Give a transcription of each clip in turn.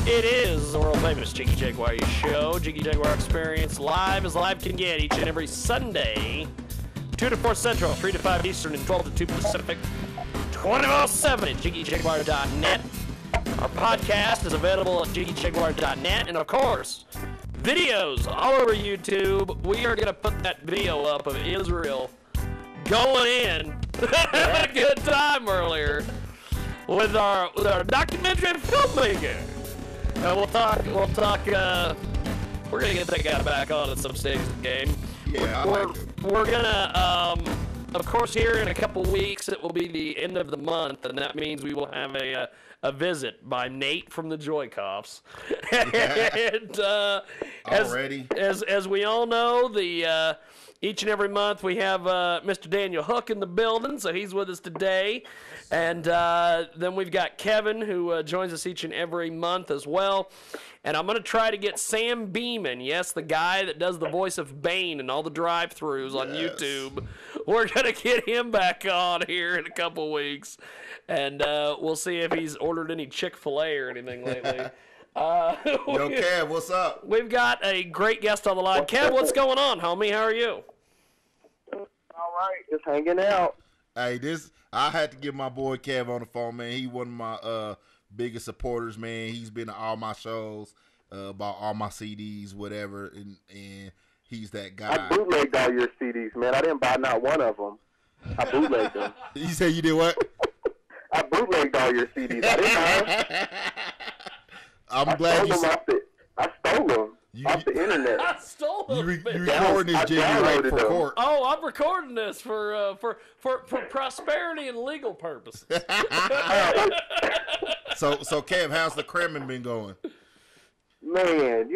It is the world famous Jiggy Jaguar show, Jiggy Jaguar Experience, live as live can get each and every Sunday, 2 to 4 Central, 3 to 5 Eastern, and 12 to 2 Pacific, 24/7 at jiggyjaguar.net. Our podcast is available at jiggyjaguar.net, and of course, videos all over YouTube. We are going to put that video up of Israel going in, having a good time earlier with our documentary filmmaker. We're gonna get that guy back on at some stage of the game. Yeah, we're gonna, of course, here in a couple weeks, it will be the end of the month, and that means we will have a visit by Nate from the Joykoffs. And as we all know, each and every month we have Mr. Daniel Hook in the building, so he's with us today. And then we've got Kevin, who joins us each and every month as well. And I'm going to try to get Sam Beeman, yes, the guy that does the voice of Bane and all the drive-thrus on YouTube. We're going to get him back on here in a couple weeks. And we'll see if he's ordered any Chick-fil-A or anything lately. Yo, Kev, what's up? We've got a great guest on the line. Kev, what's going on, homie? How are you? All right, just hanging out. Hey, I had to get my boy Kev on the phone, man. He one of my biggest supporters, man. He's been to all my shows, bought all my CDs, whatever, and he's that guy. I bootlegged all your CDs, man. I didn't buy not one of them. I bootlegged them. You said you did what? I bootlegged all your CDs. I didn't buy them. I'm glad you said. I stole them off the internet. I stole them. You recording this, Jiggy, right, for court. Oh, I'm recording this for prosperity and legal purposes. So Kev, how's the cramming been going? Man,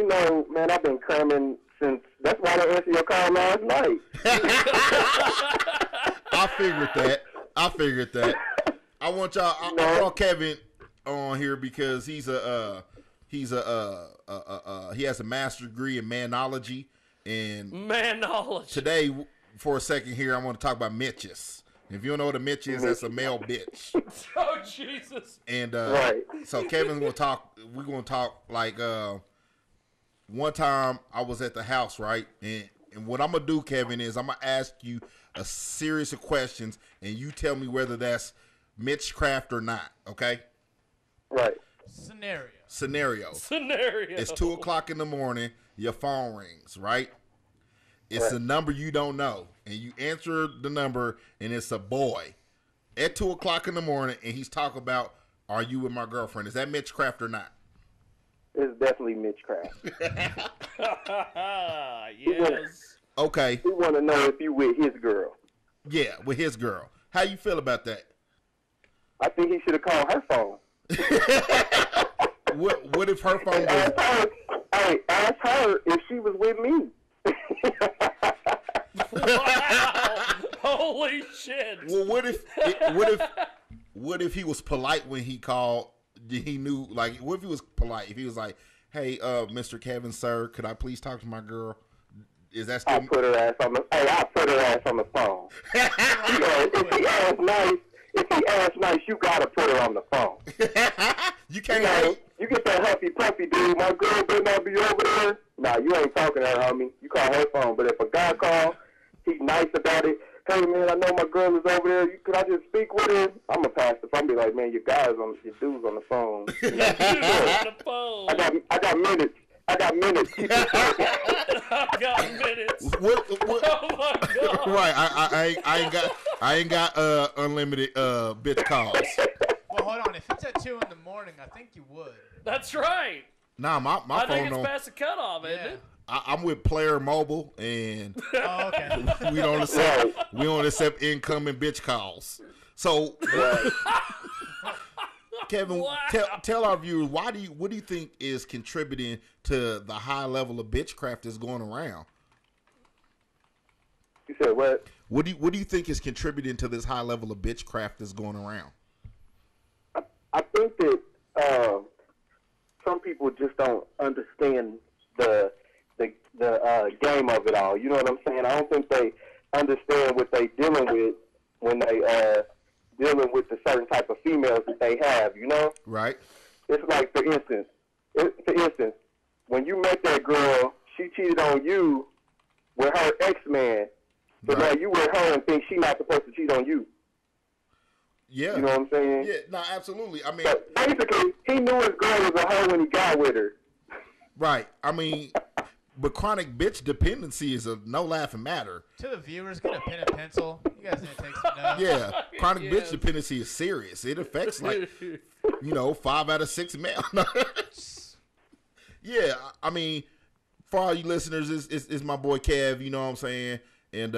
I've been cramming since. That's why I didn't answer your call last night. I figured that. I want y'all. I brought Kevin on here because he has a master's degree in manology, and today, for a second here, I want to talk about Mitches. If you don't know what a Mitch is, that's a male bitch. Oh, Jesus. And right. So Kevin's gonna talk. We're gonna talk like one time I was at the house, right? And what I'm gonna do, Kevin, is I'm gonna ask you a series of questions, and you tell me whether that's Mitchcraft or not. Okay? Right. Scenario. It's 2:00 in the morning. Your phone rings, right? It's a number you don't know, and you answer the number, and it's a boy at 2:00 in the morning, and he's talking about, "Are you with my girlfriend?" Is that Mitchcraft or not? It's definitely Mitchcraft. Yes. Okay. We want to know if you with his girl. Yeah, with his girl. How you feel about that? I think he should have called her phone. What if her phone was... Ask her if she was with me. Wow. Holy shit. Well, what if he was polite when he called? He knew, like, what if he was polite? If he was like, "Hey, Mr. Kevin, sir, could I please talk to my girl?" Is that still... I'll put her ass on the phone. If he asks nice, you gotta put her on the phone. You can't. You get that huffy puffy, dude. My girl better not be over there. Nah, you ain't talking to her, homie. You call her phone. But if a guy calls, he's nice about it. Hey man, I know my girl is over there. Could I just speak with her? I'm gonna pass the phone. Be like, man, your dude's on the phone. On the phone. I got minutes. I've got minutes. What? Oh my God. Right. I ain't got unlimited bitch calls. Well, hold on. If it's at 2 in the morning, I think you would. That's right. Nah, my phone. I think it's past the cutoff, isn't it? I'm with Player Mobile, and okay. we don't accept incoming bitch calls. So, Kevin, wow. tell our viewers what do you think is contributing to the high level of bitchcraft that's going around? You said what? What do you think is contributing to this high level of bitchcraft that's going around? I think that some people just don't understand the game of it all. You know what I'm saying? I don't think they understand what they dealing with when they dealing with the certain type of females that they have, you know? Right. It's like, for instance, For instance, when you met that girl, she cheated on you with her ex-man. So now you with her and think she not supposed to cheat on you. Yeah. You know what I'm saying? Yeah, no, absolutely. I mean, but basically, he knew his girl was a hoe when he got with her. Right. I mean, but chronic bitch dependency is a no laughing matter. To the viewers, get a pen and pencil. You guys need to take some notes. Yeah, chronic bitch dependency is serious. It affects 5 out of 6 men. Yeah, I mean, for all you listeners, it's my boy Kev. You know what I'm saying? And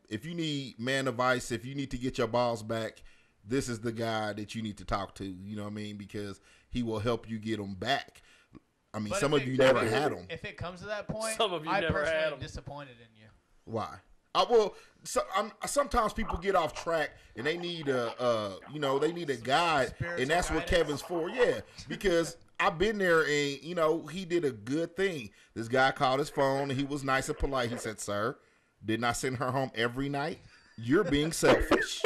if you need man advice, if you need to get your balls back, this is the guy that you need to talk to. You know what I mean? Because he will help you get them back. I mean, some of you never had them. If it comes to that point, some of you never had them. I'm disappointed in you. Why? Sometimes people get off track and they need they need a guide, and that's what Kevin's for. Yeah, because I've been there, and he did a good thing. This guy called his phone, and he was nice and polite. He said, "Sir, didn't I send her home every night? You're being selfish."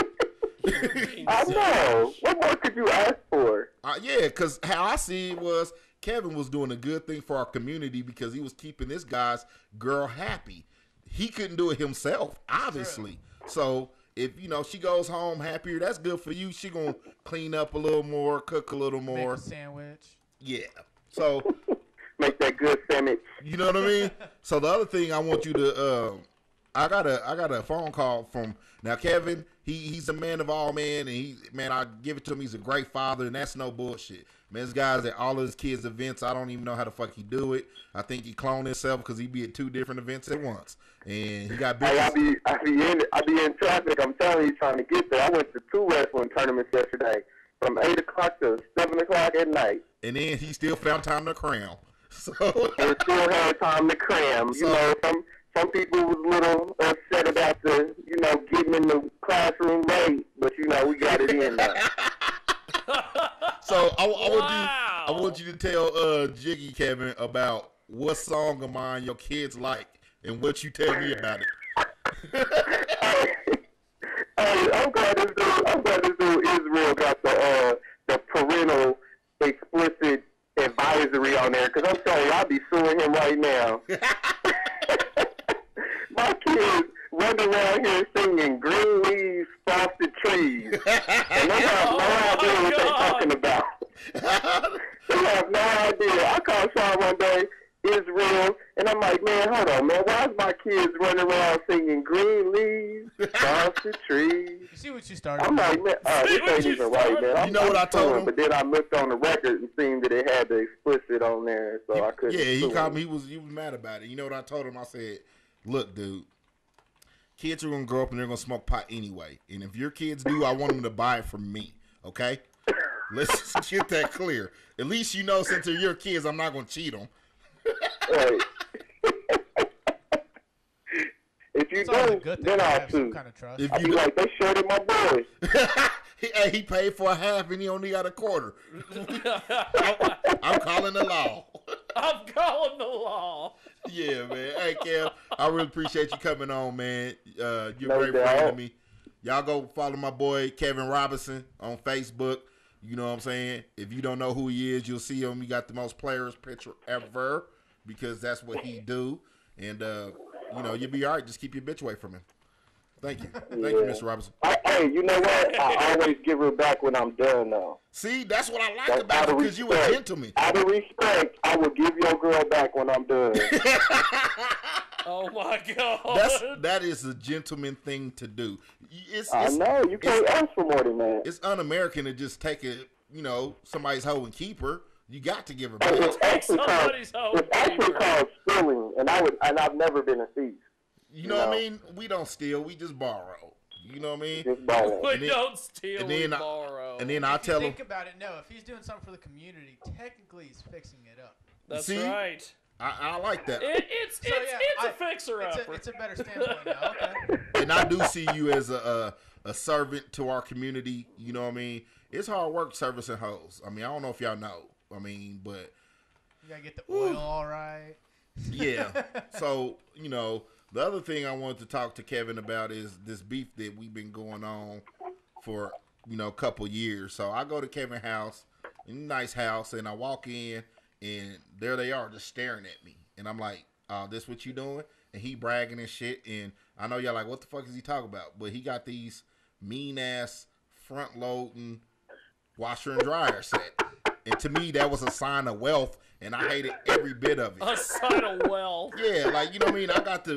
I know. What more could you ask for? Yeah, because how I see it was Kevin was doing a good thing for our community because he was keeping this guy's girl happy. He couldn't do it himself, obviously. So if she goes home happier, that's good for you. She gonna clean up a little more, cook a little more, make a sandwich. Yeah. So make that good sandwich. You know what I mean? So the other thing I want you to, I got a phone call from now Kevin. He's a man of all men, and I give it to him. He's a great father, and that's no bullshit. Man, this guy's at all of his kids' events. I don't even know how the fuck he do it. I think he cloned himself because he be at 2 different events at once, and he got big. I be in traffic. I'm telling you, trying to get there. I went to 2 wrestling tournaments yesterday, from 8 o'clock to 7 o'clock at night. And then he still found time to cram. So he still had time to cram. Some people was a little upset about getting in the classroom late, but we got it in there. So I want you to tell Jiggy Kevin about what song of mine your kids like and what you tell me about it. I'm glad this dude Israel got the parental explicit advisory on there, because I'm telling you, I'll be suing him right now. My kids running around here singing Green Leaves, Frosted Trees, and they have no idea what they're talking about. They have no idea. I called Sean one day, Israel, and I'm like, man, hold on, man. Why is my kids running around singing Green Leaves, Frosted Trees? You see what you started? I'm like, man, this ain't even right, man. You know what I told him? But then I looked on the record and seen that it had the explicit on there, so I couldn't. Yeah, he called me. He was mad about it. You know what I told him? I said, look, dude, kids are going to grow up and they're going to smoke pot anyway. And if your kids do, I want them to buy it from me, okay? Let's get that clear. At least since they're your kids, I'm not going to cheat them. Right. If you do, then I'll sue. Kind of trust. I'll be like, they shorted my boys. He paid for a half and he only got a quarter. I'm calling the law. I'm calling the law. Yeah, man. Hey, Kev, I really appreciate you coming on, man. You're No a great doubt. friend to me. Y'all go follow my boy Kevin Robinson on Facebook. You know what I'm saying? If you don't know who he is, you'll see him. He got the most players picture ever because that's what he do. And, you'll be all right. Just keep your bitch away from him. Thank you. Thank you, Mr. Robinson. Hey, you know what? I always give her back when I'm done, though. See, that's what I like about you because you a gentleman. Out of respect, I will give your girl back when I'm done. Oh, my God. That is a gentleman thing to do. I know. You can't ask for more than that. It's un-American to just take somebody's hoe and keep her. You got to give her back. It's actually called stealing, and I've never been a thief. You know what I mean? We don't steal. We just borrow. You know what I mean? Just borrow. We don't steal. We borrow. And then I'll tell him. Think about it. No, if he's doing something for the community, technically he's fixing it up. That's right. I like that. It's a fixer-upper. It's a better standpoint now. Okay. And I do see you as a servant to our community. You know what I mean? It's hard work servicing hoes. I mean, I don't know if y'all know. I mean, but you gotta get the oil all right. Yeah. So the other thing I wanted to talk to Kevin about is this beef that we've been going on for a couple years. So I go to Kevin's house, nice house, and I walk in, and there they are just staring at me. And I'm like, this what you doing? And he bragging and shit. And I know y'all like, what the fuck is he talking about? But he got these mean-ass front-loading washer and dryer set. And to me, that was a sign of wealth, and I hated every bit of it. A sign of wealth. Yeah, like, you know what I mean? I got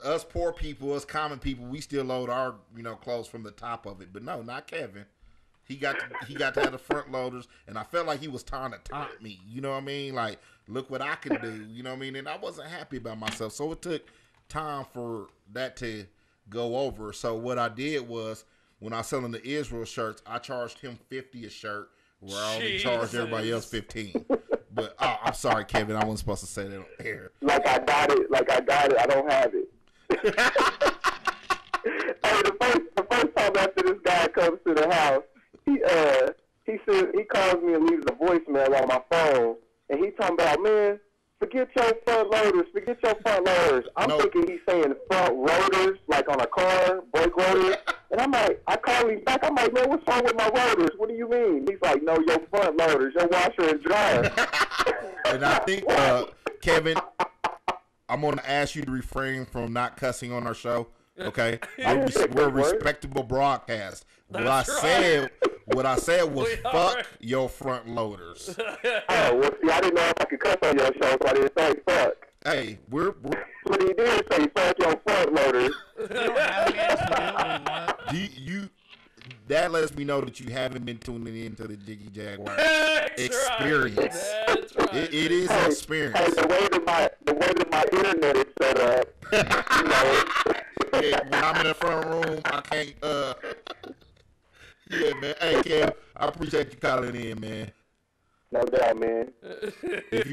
us poor people, us common people, we still load our, clothes from the top of it. But no, not Kevin. He got to have the front loaders, and I felt like he was trying to taunt me. You know what I mean? Like, look what I can do. You know what I mean? And I wasn't happy about myself. So it took time for that to go over. So what I did was, when I was selling the Israel shirts, I charged him $50 a shirt, where I only charged everybody else $15. But I'm sorry, Kevin. I wasn't supposed to say that on air. Like I got it. I don't have it. Hey, the first time after this guy comes to the house, he calls me and leaves a voicemail on my phone, and he talking about, man, forget your front loaders. I'm thinking he's saying front rotors, like on a car, brake rotors. And I'm like, I call him back. I'm like, man, what's wrong with my rotors? What do you mean? He's like, no, your front loaders, your washer and dryer. And I think, Kevin, I'm going to ask you to refrain from not cussing on our show. Okay, we're a respectable broadcast. What I said was fuck your front loaders. Oh, well, see, I didn't know if I could cuss on your show, so I didn't say fuck. Hey, we're but he did say fuck your front loaders. That lets me know that you haven't been tuning into the Jiggy Jaguar Experience. That's right. It is an experience. Hey, the way that my internet is set up, Yeah, when I'm in the front room, I can't. Yeah, man. Hey, Kev, I appreciate you calling in, man. No doubt, man. If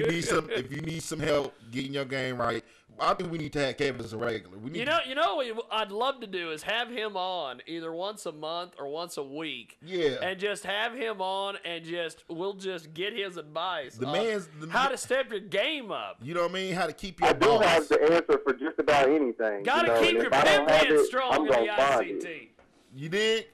you need some help getting your game right, I think we need to have Kevin as a regular. You know what I'd love to do is have him on either once a month or once a week. Yeah. And just have him on and we'll just get his advice. How to step your game up. You know what I mean? How to keep your I do have the answer for just about anything. Gotta keep your pimp hand strong in the ICT. You dig?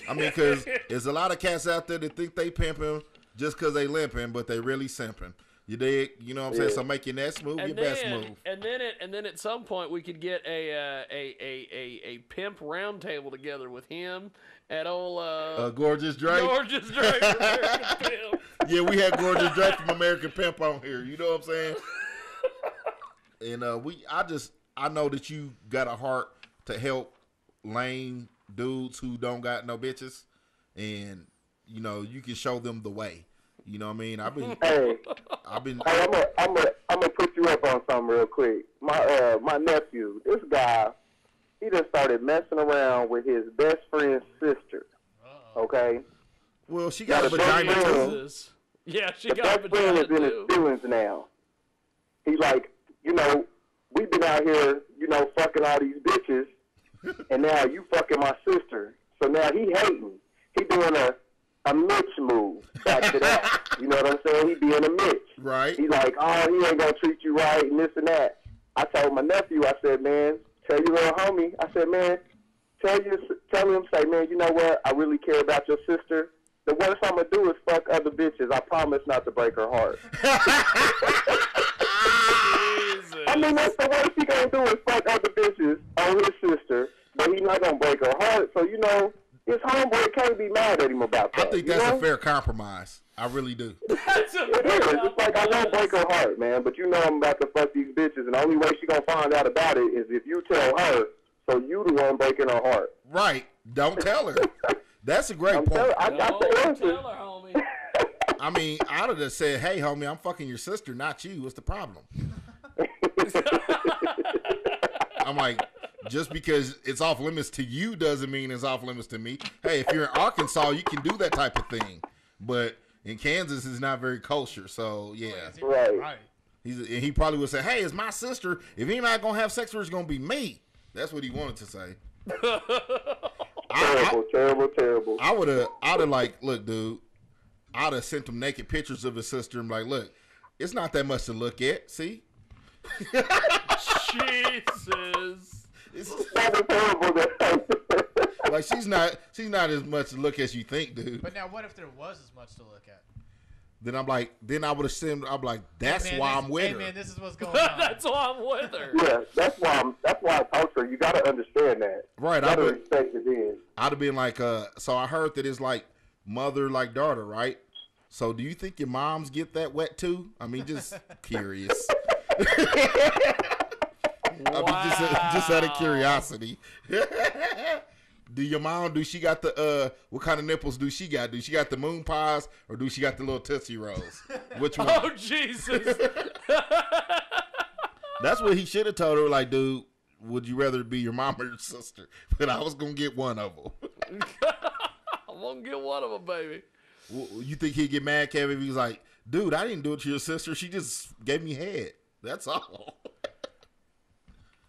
I mean, because there's a lot of cats out there that think they pimping just because they limping, but they really simping. You dig? You know what I'm saying? So make your next move your best move. And then at some point we could get a pimp round table together with him at old Gorgeous Drake. Gorgeous Drake from American Pimp. Yeah, we had Gorgeous Drake from American Pimp on here. You know what I'm saying? And I know that you got a heart to help lame dudes who don't got no bitches, and you can show them the way. You know what I mean? I'm gonna put you up on something real quick. My nephew, this guy, he just started messing around with his best friend's sister. Okay. Well, she got a vagina too. Yeah, she got a vagina too. Best friend is in his feelings now. He's like, we've been out here, fucking all these bitches, and now you fucking my sister. So now he hating. He doing a Mitch move back to that. You know what I'm saying? He being a Mitch. Right. He's like, oh, he ain't gonna treat you right and this and that. I told my nephew, I said, man, tell your little homie, I said, man, tell him, say, man, you know what? I really care about your sister. The worst I'm gonna do is fuck other bitches. I promise not to break her heart. I mean, that's the worst he gonna do is fuck other bitches on his sister, but he's not gonna break her heart. So, his homeboy can't be mad at him about that. I think that's a fair compromise. I really do. It is. It's like, I won't break her heart, man, but I'm about to fuck these bitches, and the only way she gonna find out about it is if you tell her, so you the one breaking her heart. Right. Don't tell her. That's a great point. I got the answer. Tell her, homie. I mean, I would have said, hey, homie, I'm fucking your sister, not you. What's the problem? I'm like, just because it's off limits to you doesn't mean it's off limits to me. Hey, if you're in Arkansas, you can do that type of thing. But in Kansas, it's not very kosher. So, yeah. Right. He probably would say, hey, it's my sister. If anybody going to have sex with her, it's going to be me. That's what he wanted to say. Terrible. I'd have like, look, dude, I'd have sent him naked pictures of his sister and like, look, it's not that much to look at. See? Jesus. Like she's not as much to look as you think, dude. But now, what if there was as much to look at? then I'm like, then I would assume I'm like, that's why I'm with her. Hey man, this is what's going on. That's why I'm with her. Yeah, that's why I talk to her. You gotta understand that. Right. You gotta respect it then. I'd have been like, so I heard that it's like mother like daughter, right? So do you think your moms get that wet too? I mean, just curious. I mean, just out of curiosity. Do your mom, do she got the, what kind of nipples do she got? Do she got the moon pies or do she got the little Tootsie Rolls? Which one? Oh, Jesus. That's what he should have told her. Like, dude, would you rather be your mom or your sister? But I was going to get one of them. I'm going to get one of them, baby. You think he'd get mad, Kevin, if he was like, dude, I didn't do it to your sister. She just gave me head. That's all.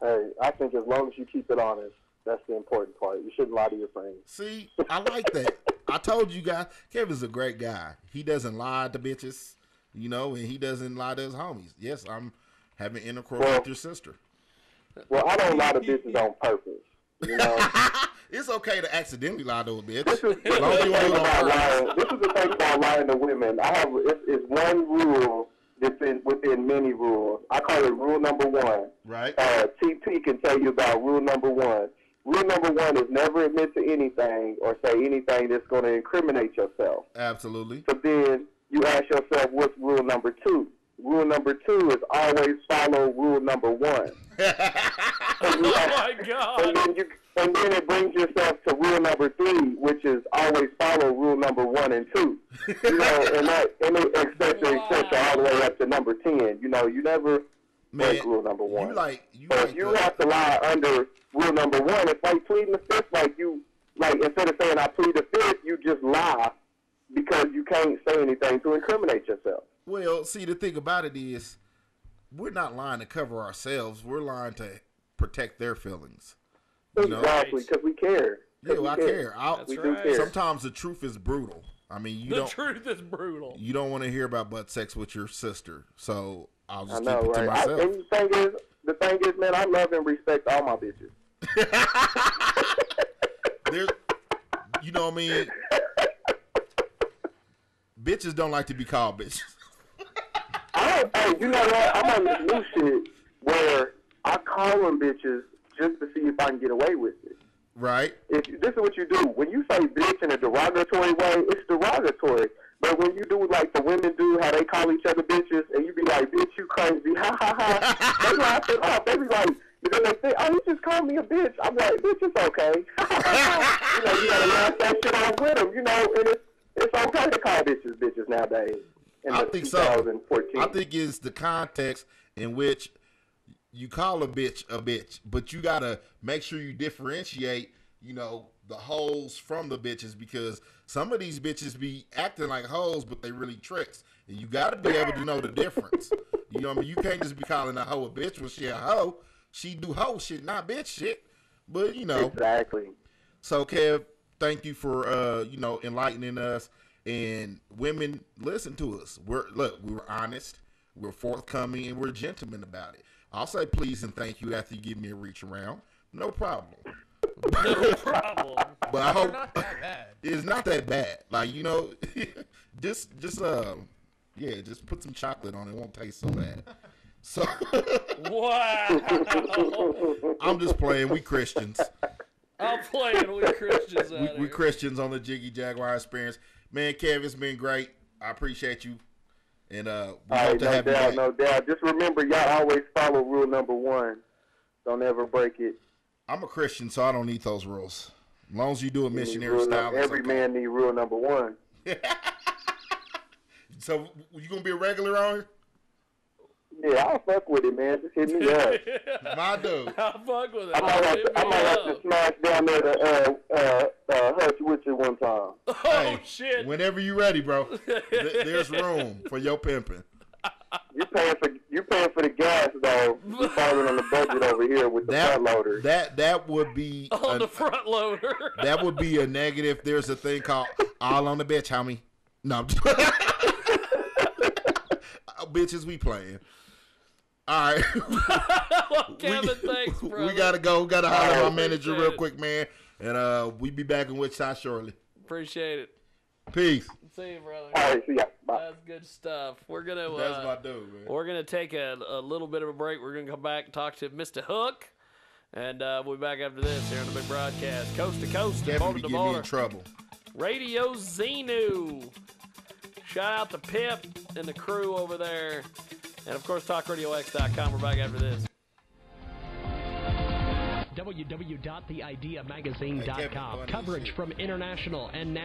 Hey, I think as long as you keep it honest, that's the important part. You shouldn't lie to your friends. See, I like that. I told you guys, Kevin's a great guy. He doesn't lie to bitches, you know, and he doesn't lie to his homies. Yes, I'm having intercourse with your sister. Well, I don't lie to bitches on purpose, you know. It's okay to accidentally lie to a bitch. This is the thing about lying to women. It's one rule that's within many rules. I call it rule number one. Right. TP can tell you about rule number one. Rule number one is never admit to anything or say anything that's going to incriminate yourself. Absolutely. So then you ask yourself, what's rule number two? Rule number two is always follow rule number one. Oh, my God. And then it brings yourself to rule number three, which is always follow rule number 1 and 2. You know, and it et cetera, all the way up to number 10. You know, you never break rule number 1. If you have to lie under rule number 1, it's like pleading the fifth. Like instead of saying I plead the fifth, you just lie because you can't say anything to incriminate yourself. Well, see, the thing about it is, we're not lying to cover ourselves. We're lying to protect their feelings. Exactly, because we care. Yeah, I care. We do care. Sometimes the truth is brutal. I mean, the truth is brutal. You don't want to hear about butt sex with your sister, so I'll just keep it to myself. And the thing is, man, I love and respect all my bitches. You know what I mean? Bitches don't like to be called bitches. Hey, you know what? I'm on this new shit where I call them bitches just to see if I can get away with it. Right. This is what you do. When you say bitch in a derogatory way, it's derogatory. But when you do like the women do, how they call each other bitches, and you be like, bitch, you crazy, ha, ha, ha. They laugh it off. They be like, because they think, oh, you just called me a bitch. I'm like, bitch, it's okay. You know, you gotta laugh that shit off with them, you know, and it's okay to call bitches nowadays. I think 2014. So. I think it's the context in which you call a bitch, but you gotta make sure you differentiate, you know, the hoes from the bitches, because some of these bitches be acting like hoes, but they really tricks, and you gotta be able to know the difference. You know what I mean? You can't just be calling a hoe a bitch when she a hoe. She do hoe shit, not bitch shit. But you know, exactly. So Kev, thank you for you know, enlightening us. And women, listen to us. We were honest, we're forthcoming, and we're gentlemen about it. I'll say please and thank you after you give me a reach around. No problem. No problem. But I hope not that bad. It's not that bad. Like, you know, just put some chocolate on it. It won't taste so bad. So wow. I'm just playing. We Christians. I'm playing. We Christians. We Christians on the Jiggy Jaguar Experience. Man, Kev, it's been great. I appreciate you. And we hope to have you back. No doubt. Just remember, y'all always follow rule number 1. Don't ever break it. I'm a Christian, so I don't need those rules. As long as you do a missionary style. Every man need rule number 1. So, you going to be a regular on it? Yeah, I'll fuck with it, man. Just hit me up. My dude. I'll fuck with it. I might have to smash down there to Hutch with you one time. Oh, hey, shit. Whenever you ready, bro. There's room for your pimping. You paying for the gas, though. You're falling on the budget over here with the front loader. That would be... the front loader. That would be a negative. There's a thing called all on the bitch, homie. No. Bitches, we playing. All right. Well, Kevin, thanks, brother. We gotta go. We gotta holler at my manager real quick, man. And we be back in Wichita shortly. Appreciate it. Peace. See you, brother. All right, see ya. Bye. That's good stuff. We're gonna. That's my dude, man. We're gonna take a little bit of a break. We're gonna come back and talk to Mr. Hook, and we'll be back after this here on the big broadcast, coast to coast, Kevin border be to getting me border. in trouble. Radio Xenu. Shout out to Pip and the crew over there, and of course TalkRadioX.com. We're back after this. www.theideamagazine.com. Coverage from international and national